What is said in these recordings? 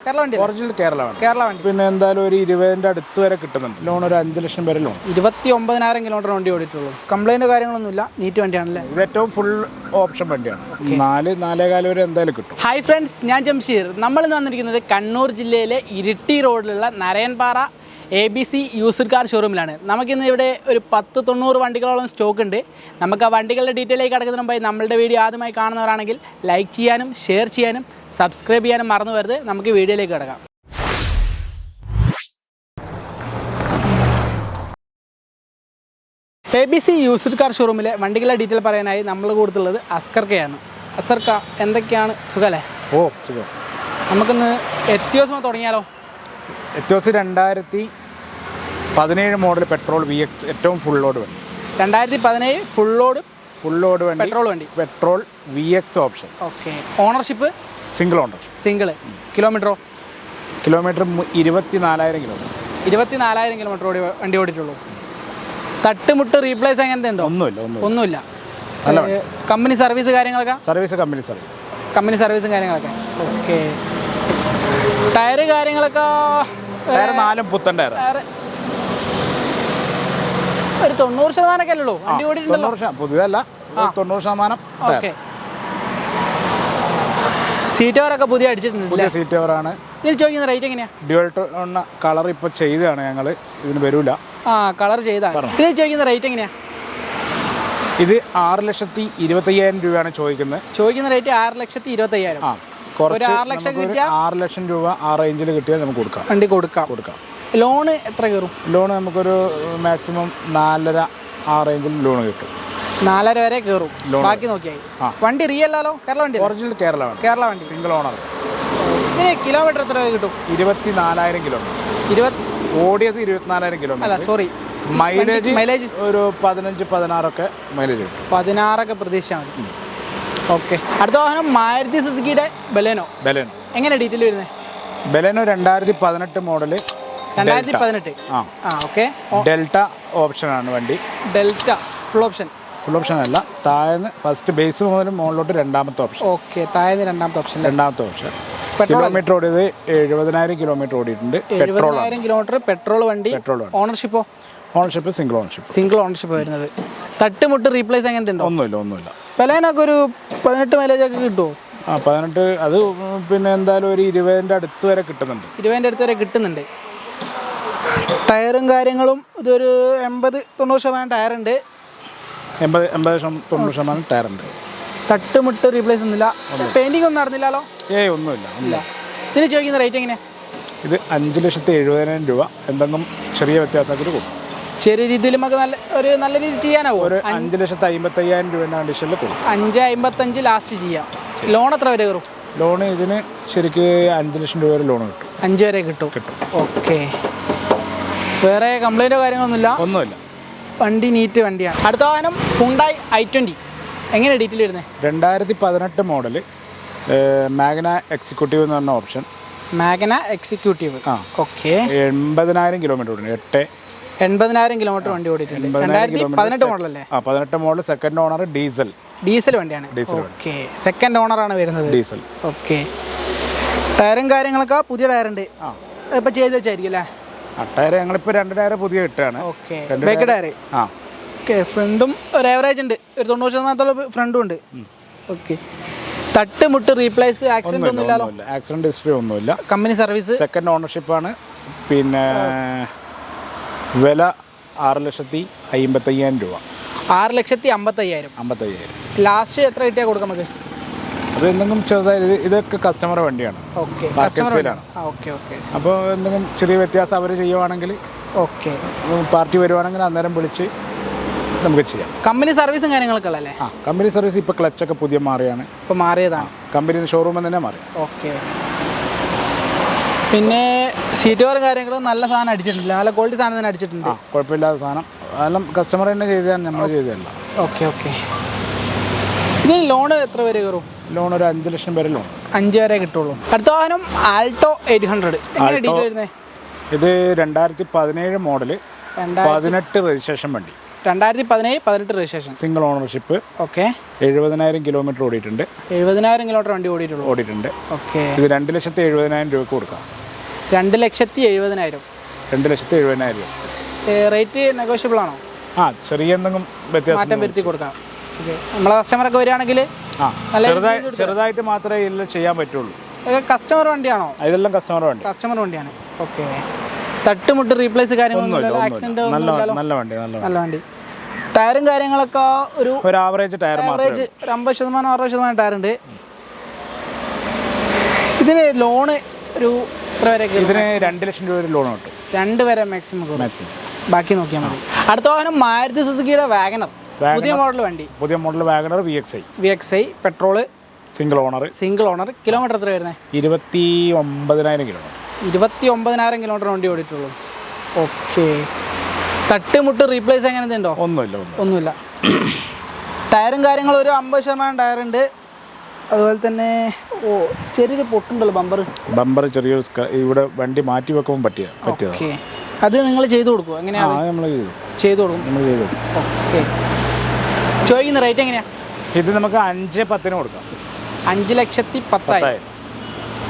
കേരള വണ്ടി ഒറിജിനൽ കേരള വണ്ടി പിന്നെ എന്തായാലും ഒരു 20ന്റെ അടുത്ത് വരെ കിട്ടുന്നുണ്ട്. ലോൺ ഒരു 5 ലക്ഷം വരെ ലോൺ. 29,000 കിലോമീറ്റർ വണ്ടി ഓടിയിട്ടുള്ളൂ. കംപ്ലൈന്റ് കാര്യങ്ങളൊന്നുമില്ല, നീറ്റ് വണ്ടിയാണല്ലേ? ഇത് ഏറ്റവും ഫുൾ ഓപ്ഷൻ വണ്ടിയാണ്. 4-4.25 വരെ എന്തായാലും കിട്ടും. ഹായ് ഫ്രണ്ട്സ്, ഞാൻ ജംഷീർ. നമ്മളിന്ന് വന്നിരിക്കുന്നത് കണ്ണൂർ ജില്ലയിലെ ഇരിട്ടി റോഡിലുള്ള നരയൻപാറ ABC യൂസ്ഡ് കാർ ഷോറൂമിലാണ്. നമുക്കിന്ന് ഇവിടെ ഒരു 10-90 വണ്ടികളോളം സ്റ്റോക്ക് ഉണ്ട്. നമുക്ക് ആ വണ്ടികളുടെ ഡീറ്റെയിലേക്ക് കിടക്കുന്നതിന് മുമ്പായി നമ്മളുടെ വീഡിയോ ആദ്യമായി കാണുന്നവരാണെങ്കിൽ ലൈക്ക് ചെയ്യാനും ഷെയർ ചെയ്യാനും സബ്സ്ക്രൈബ് ചെയ്യാനും മറന്നു വരുത്. നമുക്ക് വീഡിയോയിലേക്ക് കിടക്കാം. ABC യൂസ്ഡ് കാർ ഷോറൂമിലെ വണ്ടികളുടെ ഡീറ്റെയിൽ പറയാനായി നമ്മൾ കൂടുതലുള്ളത് അസ്കർക്കയാണ്. അസ്കർക്ക എന്തൊക്കെയാണ്? സുഖമല്ലേ? ഓ സുഖം. നമുക്കിന്ന് എത്തിയോസ് തുടങ്ങിയാലോ? എത്തിയോസ് 2017 മോഡൽ പെട്രോൾ VX ഏറ്റവും ഫുൾ ലോഡ് വണ്ടി. 2017 ഫുൾ ലോഡ് വണ്ടി, petrol VX option. Okay. Ownership single ownership. കിലോമീറ്ററോ? Kilometre 24,000 kilometre. 24,000 കിലോമീറ്റർ വണ്ടി ഓടിയിട്ടുള്ളൂ. തട്ടുമുട്ട് റീപ്ലേസ് അങ്ങനത്തെ ഉണ്ടോ? ഒന്നുമില്ല. കമ്പനി സർവീസ് കാര്യങ്ങളൊക്കെ? കമ്പനി സർവീസും കാര്യങ്ങളൊക്കെ. ഓക്കെ. ടയർ കാര്യങ്ങളൊക്കെ? ടയർ 4 പുത്തൻ ടയർ. ഒരു 90% അല്ലല്ലോ വണ്ടി ഓടിയിട്ടുണ്ടല്ലോ. പുതിയതല്ല, 90%. ഓക്കെ. സീറ്റ് കവറൊക്കെ പുതിയ അടിച്ചിട്ടുണ്ട്. സീറ്റ് കവറാണ്. ഇതിൽ ചോദിക്കുന്ന റേറ്റ് എങ്ങനെയാ? ഡ്യുവൽ ടോൺ കളർ ഇപ്പോൾ ചെയ്തതാണ് ഞങ്ങൾ, ഇതിന് വരൂല. കളർ ചെയ്താണ്. ഇതിൽ ചോദിക്കുന്ന റേറ്റ് എങ്ങനെയാ? ഇത് 6,25,000 രൂപയാണ് ചോദിക്കുന്ന റേറ്റ്. 6,25,000. ഒരു 6 ലക്ഷം കിട്ടിയാൽ 6 ലക്ഷം രൂപ ആ റേഞ്ചിൽ കിട്ടിയാൽ നമുക്ക് വണ്ടി കൊടുക്കാം. ലോണ് എത്ര കയറും? ലോൺ നമുക്കൊരു മാക്സിമം 4.5 ആ റേഞ്ചിൽ ലോൺ കിട്ടും. 4.5 വരെ കയറും. ബാക്കി നോക്കിയായി. വണ്ടി റിയല്ലോ? കേരള വണ്ടി. ഒറിജിനൽ കേരള വണ്ടി. Single owner. ഇതിന് കിലോമീറ്റർ എത്ര കിട്ടും? 24,000 കിലോമീറ്റർ. ഓടിയത് 24,000 കിലോമീറ്റർ. അല്ല സോറി, മൈലേജ് ഒരു 15-16 മൈലേജ് കിട്ടും. 16 പ്രതീക്ഷ മതി. ഓക്കെ. അടുത്ത വാഹനം മാരുതി സുസുക്കിയുടെ ബലെനോ. എങ്ങനെ ഡീറ്റെയിൽ വരുന്നത്? Baleno 2018 model. 2018. ഓക്കെ. ഡെൽറ്റ ഓപ്ഷനാണ് വണ്ടി. ഡെൽറ്റ ഫുൾ ഓപ്ഷൻ അല്ല, താഴെ ഫസ്റ്റ് ബേസ് മുതൽ മുകളിലോട്ട് രണ്ടാമത്തെ ഓപ്ഷൻ. ഓക്കെ. താഴെ രണ്ടാമത്തെ ഓപ്ഷൻ. കിലോമീറ്റർ ഓടിയത് 70,000 കിലോമീറ്റർ ഓടിയിട്ടുണ്ട്. 70,000 കിലോമീറ്റർ പെട്രോൾ വണ്ടി. ഓണർഷിപ്പോ? ഓണർഷിപ്പ് സിംഗിൾ ഓണർഷിപ്പ് വരുന്നത്. തട്ടുമുട്ട് റീപ്ലേസ് അങ്ങനത്തെ ഉണ്ടോ? ഒന്നുമില്ല. ബലെനോക്ക് ഒരു 18 മൈലേജ് ഒക്കെ കിട്ടുമോ? 18. അത് പിന്നെ എന്തായാലും ഒരു 20ന്റെ അടുത്ത് വരെ കിട്ടുന്നുണ്ട്. 20ന്റെ അടുത്ത് വരെ കിട്ടുന്നുണ്ട്. ടയറും കാര്യങ്ങളും ഇതൊരു 80-90% ടയറുണ്ട്. 80-90% ടയറുണ്ട്. തട്ടുമുട്ട് റീപ്ലേസ് ഒന്നുമില്ല. പെയിന്റിംഗ് ഒന്നും നടന്നില്ലല്ലോ? ഒന്നുമില്ല. ഇതിന് ചോദിക്കുന്ന റേറ്റ് എങ്ങനെയാ? ഇത് 5,70,000 രൂപ. എന്തെങ്കിലും ചെറിയ വ്യത്യാസത്തിൽ കൊടുക്കും. ചെറിയ രീതിയിൽ നമുക്ക് നല്ല രീതിയിൽ ചെയ്യാനാവും. ഒരു 5,55,000 രൂപ കണ്ടീഷനിൽ കൊടുക്കും. 5,55 ലാസ്റ്റ് ചെയ്യാം. ലോൺ എത്ര വരെ കയറും? ലോൺ ഇതിന് ശരിക്ക് 5 ലക്ഷം രൂപ വരെ ലോൺ കിട്ടും. 5 വരെ കിട്ടും. ഓക്കെ. വേറെ കംപ്ലൈൻറ്റോ കാര്യങ്ങളൊന്നുമില്ല? ഒന്നുമില്ല. വണ്ടി നീറ്റ് വണ്ടിയാണ്. അടുത്ത വാഹനം ഹുണ്ടായി i20. എങ്ങനെ ഡീറ്റെയിൽ വരുന്നത്? 2018 മോഡല് മാഗ്ന എക്സിക്യൂട്ടീവ് എന്ന് പറഞ്ഞ option. Magna executive. Okay. 80,000 kilometre ഓടുന്നു. 80,000 കിലോമീറ്റർ വണ്ടി ഓടിയിട്ടുണ്ട്. 2018 മോഡലല്ലേ? 18 മോഡൽ. Second owner. ഡീസൽ വണ്ടിയാണ്. ഓക്കെ. സെക്കൻഡ് ഓണറാണ് വരുന്നത്. ഡീസൽ. ഓക്കെ. ടയറും കാര്യങ്ങളൊക്കെ പുതിയ ടയറുണ്ട്. ഇപ്പം ചെയ്ത് വെച്ചായിരിക്കും അല്ലേ? ടയർ ഞങ്ങളിപ്പോൾ 2 ടയർ പുതിയ ഇട്ടാണ്. ഓക്കെ. Back tyre. ഓക്കെ. ഫ്രണ്ടും ഒരു ആവറേജ് ഉണ്ട്. ഒരു 90% ഫ്രണ്ടും ഉണ്ട്. ഓക്കെ. തട്ടുമുട്ട് റീപ്ലേസ് ആക്സിഡന്റ് ഒന്നുമില്ലല്ലോ? ആക്സിഡന്റ് ഹിസ്റ്ററി ഒന്നുമില്ല. Company service. സെക്കൻഡ് ഓണർഷിപ്പാണ്. പിന്നെ വില 6,55,000 രൂപ. 6,55,000. ലാസ്റ്റ് എത്ര കിട്ടിയാൽ കൊടുക്കാം നമുക്ക്? അത് എന്തെങ്കിലും ചെറുതായി, ഇതൊക്കെ കസ്റ്റമർ വണ്ടിയാണ്. ഓക്കെ. അപ്പോൾ എന്തെങ്കിലും ചെറിയ വ്യത്യാസം അവർ ചെയ്യുവാണെങ്കിൽ, ഓക്കെ, പാർട്ടി വരുവാണെങ്കിൽ അന്നേരം വിളിച്ച് നമുക്ക് ചെയ്യാം. കമ്പനി സർവീസും കാര്യങ്ങളൊക്കെ അല്ലേ? Company service. ഇപ്പോൾ ക്ലച്ചൊക്കെ പുതിയ മാറിയതാണ്. കമ്പനി ഷോറൂമിൽ തന്നെ മാറി. ഓക്കെ. പിന്നെ സീറ്റ് കവറും കാര്യങ്ങളും നല്ല സാധനം അടിച്ചിട്ടുണ്ട്. നല്ല ക്വാളിറ്റി സാധനം തന്നെ അടിച്ചിട്ടുണ്ട്. കുഴപ്പമില്ലാത്ത സാധനം. അതെല്ലാം കസ്റ്റമർ തന്നെ ചെയ്തതാണ്, നമ്മൾ ചെയ്തതല്ല. ഓക്കെ. ഇതിന് ലോൺ എത്ര വരെ കയറും? ലോൺ ഒരു 5 ലക്ഷം വരെ ലോൺ. 5 വരെ കിട്ടുള്ളൂ. അടുത്ത വാഹനം ആൾട്ടോ 800. എങ്ങനെ ഡീറ്റെയിൽ വരുന്നത്? ഇത് 2017 മോഡല്. 18 രജിസ്ട്രേഷൻ വണ്ടി. 2017 18 registration. Single ownership. Okay. 70,000 kilometre ഓടിയിട്ടുണ്ട്. 70,000 കിലോമീറ്റർ വണ്ടി ഓടിയിട്ടുണ്ട്. ഓക്കെ. ഇത് 2,70,000 രൂപയ്ക്ക് കൊടുക്കാം. 2,70,000. 2,70,000 രൂപ. റേറ്റ് നെഗോഷ്യബിൾ ആണോ? ചെറിയ എന്തെങ്കിലും മാറ്റം വരുത്തി കൊടുക്കാം. ഓക്കെ. നമ്മളെ കസ്റ്റമറൊക്കെ വരികയാണെങ്കിൽ ചെറുതായിട്ട് മാത്രമേ ഇതിൽ ചെയ്യാൻ പറ്റുള്ളൂ. കസ്റ്റമർ വണ്ടിയാണോ? ഇതെല്ലാം കസ്റ്റമർ വണ്ടിയാണ്. ഓക്കെ. തട്ടുമുട്ട് റീപ്ലേസ് കാര്യങ്ങളൊന്നും ആക്സിഡന്റ് നല്ല വണ്ടി. ടയറും കാര്യങ്ങളൊക്കെ ഒരു ആവറേജ് ടയർ, ഒരു 50% 60% ടയർ ഉണ്ട്. ഇതിന് ലോണ് ഒരു എത്ര വരെ? ഇതിന് 2 ലക്ഷം രൂപ ലോൺ കിട്ടും. 2 വരെ മാക്സിമം. ബാക്കി നോക്കിയാൽ മതി. അടുത്ത വാഹനം മാരുതി സുസുക്കിയുടെ വാഗണർ. പുതിയ model Wagon R VXI petrol, single owner. Kilometre എത്ര വരുന്നത്? 29,000 കിലോമീറ്റർ. 29,000 കിലോമീറ്റർ വണ്ടി ഓടിയിട്ടുള്ളൂ. ഓക്കെ. തട്ടുമുട്ട് റീപ്ലേസ് അങ്ങനെ ഉണ്ടോ? ഒന്നുമില്ല. ടയറും കാര്യങ്ങളും ഒരു 50% ടയറുണ്ട്. അതുപോലെ തന്നെ ചെറിയൊരു പൊട്ടുണ്ടല്ലോ ബമ്പർ ചെറിയൊരു ഇവിടെ വണ്ടി മാറ്റി വെക്കുമ്പോൾ പറ്റിയത്. ഓക്കെ. അത് നിങ്ങൾ ചെയ്തു കൊടുക്കുമോ? എങ്ങനെയാണ്? ചെയ്തു കൊടുക്കും. ഓക്കെ. ചോദിക്കുന്ന റേറ്റ് എങ്ങനെയാണ്? ഇത് നമുക്ക് 5,10,000 കൊടുക്കാം. 5,10,000.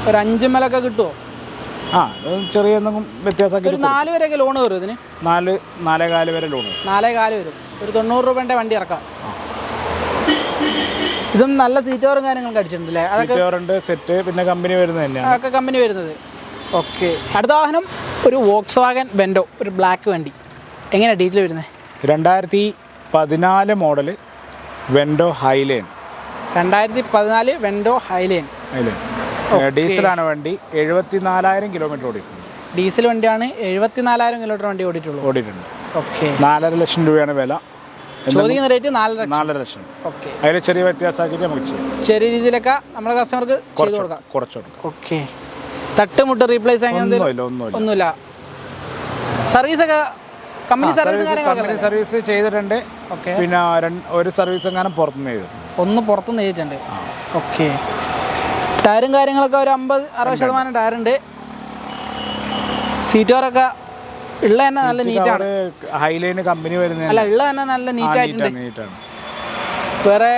ഒരു 5 മേലൊക്കെ കിട്ടുമോ? ചെറിയ എന്തെങ്കിലും വ്യത്യാസം. ഒരു 4 വരെയൊക്കെ ലോൺ വരും ഇതിന്. 4,4,4 വരെ ലോൺ. 4,4 വരും. ഒരു 90 രൂപേൻ്റെ വണ്ടി ഇറക്കാം. ഇതും നല്ല സീറ്റ് കവറും കാര്യങ്ങളൊക്കെ അടിച്ചിട്ടുണ്ടല്ലേ? അതൊക്കെ സെറ്റ്. പിന്നെ കമ്പനി വരുന്നത് തന്നെയാണ്. അതൊക്കെ കമ്പനി വരുന്നത്. ഓക്കെ. അടുത്ത വാഹനം ഒരു വോക്സ്വാഗൻ വെൻഡോ, ഒരു ബ്ലാക്ക് വണ്ടി. എങ്ങനെയാണ് ഡീറ്റെയിൽ വരുന്നത്? 2014 model Vento highline. 2014 Vento highline. ഡീസലാണ് വണ്ടി. 74,000 കിലോമീറ്റർ ഓടിയിട്ടുണ്ട്. ഡീസൽ വണ്ടിയാണ്. 74,000 കിലോമീറ്റർ വണ്ടി ഓടിയിട്ടുണ്ട്. ഓക്കെ. 4.5 ലക്ഷം രൂപയാണ് വില. ചോദിക്കുന്ന റേറ്റ് 4 ലക്ഷം. ഓക്കെ. അതിൽ ചെറിയ വ്യത്യാസമാക്കിയിട്ട് നമുക്ക് ചെയ്യാം. ചെറിയ രീതിയിലൊക്കെ നമ്മുടെ കസ്റ്റമർക്ക് ചെയ്ത് കൊടുക്കാം. കുറച്ച്. ഓക്കെ. തട്ടുമുട്ട് റീപ്ലേസ് ഒന്നുമില്ല. സർവീസൊക്കെ കമ്പനി സർവീസ് ചെയ്തിട്ടുണ്ട്. ഓക്കെ. പിന്നെ ഒരു സർവീസ് എങ്ങാനും പുറത്തുനിന്ന് ചെയ്തു. ഒന്ന് പുറത്തുനിന്ന് ചെയ്തിട്ടുണ്ട്. ഓക്കെ. ടയറും കാര്യങ്ങളൊക്കെ ഒരു 50-60% ടയറുണ്ട്. സീറ്റോറൊക്കെ ഉള്ള തന്നെ നല്ല നീറ്റാണ്. ഹൈലൈന് കമ്പനി വരുന്നത് അല്ല, ഉള്ള തന്നെ നല്ല നീറ്റായിട്ടുണ്ട്. വേറെ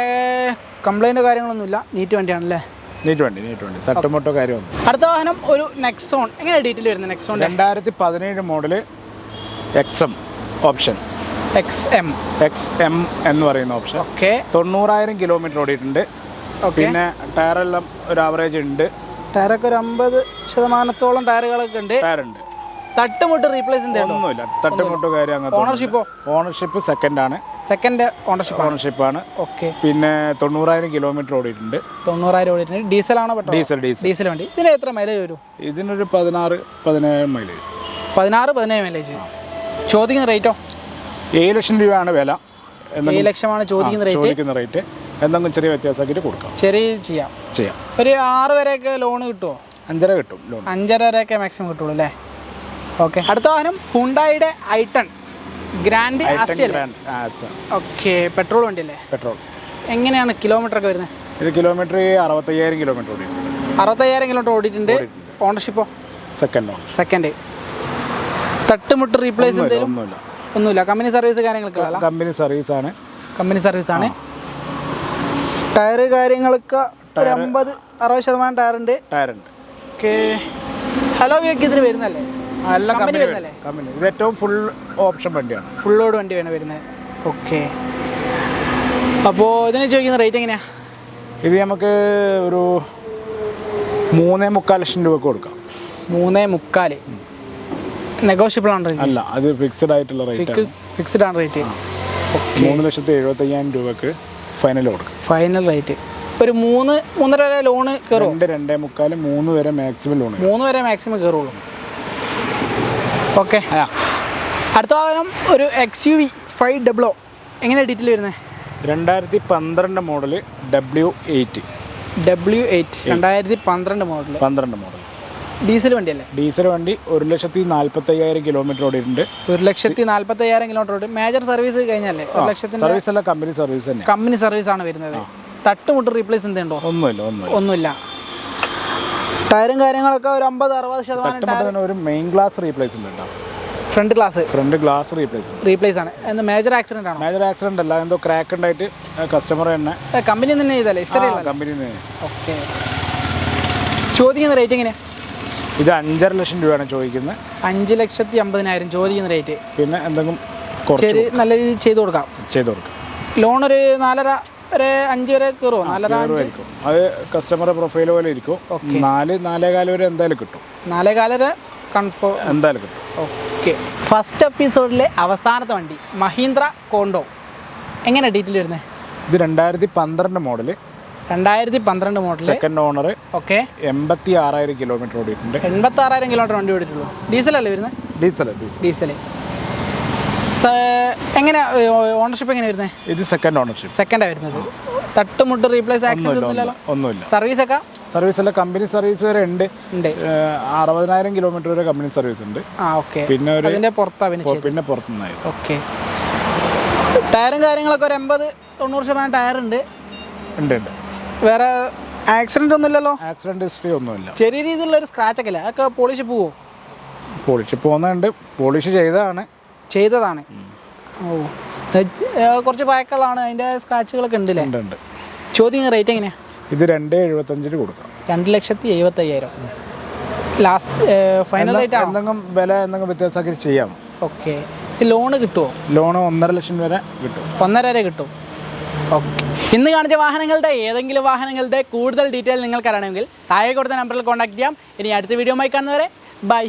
കംപ്ലൈൻറ്റ് കാര്യങ്ങളൊന്നുമില്ല. നീറ്റ് വണ്ടിയാണല്ലേ? നീറ്റ് വണ്ടി. തട്ടുമുട്ടോ കാര്യമൊന്നും. അടുത്ത വാഹനം ഒരു നെക്സോൺ. എങ്ങനെയാണ് ഡീറ്റെയിൽ വരുന്നത് Nexon? 2017 model XM option. XM എന്ന് പറയുന്ന ഓപ്ഷൻ. ഓക്കെ. 90,000 കിലോമീറ്റർ ഓടിയിട്ടുണ്ട്. പിന്നെ ടയറെല്ലാം ഒരു ആവറേജ് ഉണ്ട്. ടയറൊക്കെ ഒരു 50% ടയറുകളൊക്കെ ഉണ്ട്. തട്ടുമുട്ട് റീപ്ലേസ് ഒന്നുമില്ല. തട്ടുമുട്ടോ കാര്യം അങ്ങനെ. ഓണർഷിപ്പ് സെക്കൻഡ് ഓണർഷിപ്പാണ്. ഓക്കെ. പിന്നെ 90,000 കിലോമീറ്റർ ഓടിയിട്ടുണ്ട്. 90,000 ഓടിയിട്ടുണ്ട്. ഡീസലാണോ പെട്രോൾ? ഡീസൽ വണ്ടി. ഇതിന് എത്ര മൈലേജ് വരും? ഇതിനൊരു 16-17 മൈലേജ്. 16-17 മൈലേജ്. ചോദിക്കുന്ന റേറ്റോ? 7 ലക്ഷം രൂപയാണ് വില. 7 ലക്ഷമാണ് ചോദിക്കുന്ന റേറ്റ്. എന്തെങ്കിലും ചെറിയ വ്യത്യാസമാക്കിയിട്ട് കൊടുക്കാം. ചെയ്യാം. ഒരു 6 വരെയൊക്കെ ലോൺ കിട്ടുമോ? 5.5 കിട്ടും. 5.5 വരെയൊക്കെ മാക്സിമം കിട്ടുള്ളൂ അല്ലേ? ഓക്കെ. അടുത്ത വാഹനം ഹുണ്ടായിയുടെ i10 grand Asta. Okay. Petrol വണ്ടി അല്ലേ? പെട്രോൾ. എങ്ങനെയാണ് കിലോമീറ്റർ ഒക്കെ വരുന്നത്? ഇത് കിലോമീറ്റർ 65,000 കിലോമീറ്റർ ഓടിയിട്ടുണ്ട്. 65,000 കിലോമീറ്റർ ഓടിയിട്ടുണ്ട്. ഓണർഷിപ്പോ? സെക്കൻഡ്. തട്ടുമുട്ട് റീപ്ലേസ് എന്തെങ്കിലും? ഒന്നുമില്ല. കമ്പനി സർവീസ് കാര്യങ്ങളൊക്കെ? കമ്പനി സർവീസാണ്. ടയർ കാര്യങ്ങളൊക്കെ ഒരു 50-60% ടയറുണ്ട്. ഓക്കെ. ഹലോ വിയൊക്കെ ഇതിന് വരുന്നല്ലേ? കമ്പനി വരുന്നല്ലേ? ഇത് ഏറ്റവും ഫുൾ ഓപ്ഷൻ വണ്ടിയാണ്. ഫുൾ ലോഡ് വണ്ടി വേണം വരുന്നത്. ഓക്കെ. അപ്പോൾ ഇതിന് ചോദിക്കുന്ന റേറ്റ് എങ്ങനെയാണ്? ഇത് നമുക്ക് ഒരു 3.25 ലക്ഷം രൂപ കൊടുക്കാം. 3.25. നെഗോഷ്യബിൾ ആണ്? അല്ല, അത് ഫിക്സഡ് ആയിട്ടുള്ള റേറ്റ്. ഫിക്സഡ് ആണ് റേറ്റ്. 3,75,000 രൂപക്ക് ഫൈനൽ കൊടുക്കും. ഫൈനൽ റേറ്റ് ഒരു 3-3.5 വരെ ലോണ് കയറും. 2.25 3 വരെ മാക്സിമം ലോൺ. 3 വരെ മാക്സിമം കയറുള്ളൂ. ഓക്കെ. അടുത്ത വാഹനം ഒരു XUV 500. എങ്ങനെയാണ് ഡീറ്റെയിൽ വരുന്നത്? 2012 മോഡൽ W8. 2012 മോഡൽ. ഡീസൽ വണ്ടി അല്ലേ? ഡീസൽ വണ്ടി. 1,40,45,000 കിലോമീറ്റർ ഓടിയിട്ടുണ്ട്. 1,40,45,000 കിലോമീറ്റർ ഓടി. മേജർ സർവീസ് കഴിഞ്ഞല്ലേ? 1,00,000 സർവീസ് അല്ല, കമ്പനി സർവീസ് തന്നെ. കമ്പനി സർവീസ് ആണ് വരുന്നത്. തട്ടുമുട്ട് റീപ്ലേസ് എന്തുണ്ടോ? ഒന്നുമില്ല. ടയറും കാര്യങ്ങളൊക്കെ ഒരു 50-60% ഒരു മെയിൻ ഗ്ലാസ് റീപ്ലേസ് ഉണ്ട്. ഫ്രണ്ട് ഗ്ലാസ് റീപ്ലേസ് ആണ്. എന്താ മേജർ ആക്സിഡന്റ് ആണോ? മേജർ ആക്സിഡന്റ് അല്ല, എന്തോ ക്രാക്ക് ഉണ്ടായിട്ട് കസ്റ്റമർ തന്നെ കമ്പനി തന്നെ ചെയ്തല്ലേ? കമ്പനി. ഓക്കെ. ചോദിക്കുന്ന റേറ്റ് എങ്ങനെയാ? ഇത് 5.5 ലക്ഷം രൂപയാണ് ചോദിക്കുന്നത്. 5,50,000 ചോദിക്കുന്ന റേറ്റ്. പിന്നെ എന്തെങ്കിലും ശരി, നല്ല രീതിയിൽ ചെയ്ത് കൊടുക്കാം. ലോൺ ഒരു 4.5 ഒരു 5 വരെ കയറുമോ? 4.5 അത് കസ്റ്റമറുടെ പ്രൊഫൈൽ പോലെ ഇരിക്കും. 4-4.25 വരെ എന്തായാലും കിട്ടും. 4.25 വരെ കൺഫേം എന്തായാലും കിട്ടും. ഓക്കെ. ഫസ്റ്റ് എപ്പിസോഡിലെ അവസാനത്തെ വണ്ടി മഹീന്ദ്ര കോണ്ടോ, എങ്ങനെയാണ് ഡീറ്റെയിൽ വരുന്നത്? ഇത് 2012 model. 2012 model. Second owner. Okay. 86,000 kilometre ഓടിയിട്ടുണ്ട്. 86,000 കിലോമീറ്റർ വണ്ടി ഓടിയിട്ടുള്ളൂ. ഡീസലല്ലേ വരുന്നത്? ഡീസൽ. എങ്ങനെ ഓണർഷിപ്പ് എങ്ങനെ വരുന്നത്? ഇത് സെക്കൻഡ് ഓണർഷിപ്പ്. സെക്കൻഡാണ് വരുന്നത്. തട്ടുമുട്ട് റീപ്ലേസ് ആക്സിഡന്റ് ഒന്നുമില്ല. സർവീസ് എല്ലാം കമ്പനി സർവീസ് വരെ ഉണ്ട്. 60,000 കിലോമീറ്റർ വരെ കമ്പനി സർവീസ് ഉണ്ട്. പിന്നെ അതിന്റെ പുറത്തുനിന്നായി. ഓക്കെ. ടയറും കാര്യങ്ങളൊക്കെ ഒരു 80-90% ടയർ ഉണ്ട്. വേറെ ആക്സിഡന്റ് ഒന്നും ഇല്ലല്ലോ? ആക്സിഡന്റ് ഹിസ്റ്ററി ഒന്നുമില്ല. ചെറിയ രീതിയിലുള്ള ഒരു സ്ക്രാച്ച് ഒക്കെ അല്ലേ? അതൊക്കെ പോളിഷ് പോവോ? പോളിഷ് പോകുന്നുണ്ട്. പോളിഷ് ചെയ്തതാണ്. ഓ, കുറച്ച് പഴക്കമുള്ളതാണ്. അതിന്റെ സ്ക്രാച്ചുകളൊക്കെ ഉണ്ടല്ലേ? ചോദ്യം റേറ്റ് എങ്ങനെയാ? ഇത് 2.75 കൊടുക്കാം. 2,75,000 ലാസ്റ്റ് ഫൈനൽ റേറ്റ് ആണ്. എന്തെങ്കിലും വ്യത്യാസമാക്കി ചെയ്യാം. ഓക്കെ. ലോണ് കിട്ടുമോ? ലോണ് 1.5 ലക്ഷം വരെ കിട്ടും. 1.5 വരെ കിട്ടും. ഓക്കെ. ഇന്ന് കാണിച്ച ഏതെങ്കിലും വാഹനങ്ങളുടെ കൂടുതൽ ഡീറ്റെയിൽ നിങ്ങൾക്ക് അറിയണമെങ്കിൽ താഴെ കൊടുത്ത നമ്പറിൽ കോൺടാക്ട് ചെയ്യാം. ഇനി അടുത്ത വീഡിയോയുമായി കാണുന്നവരെ ബൈ.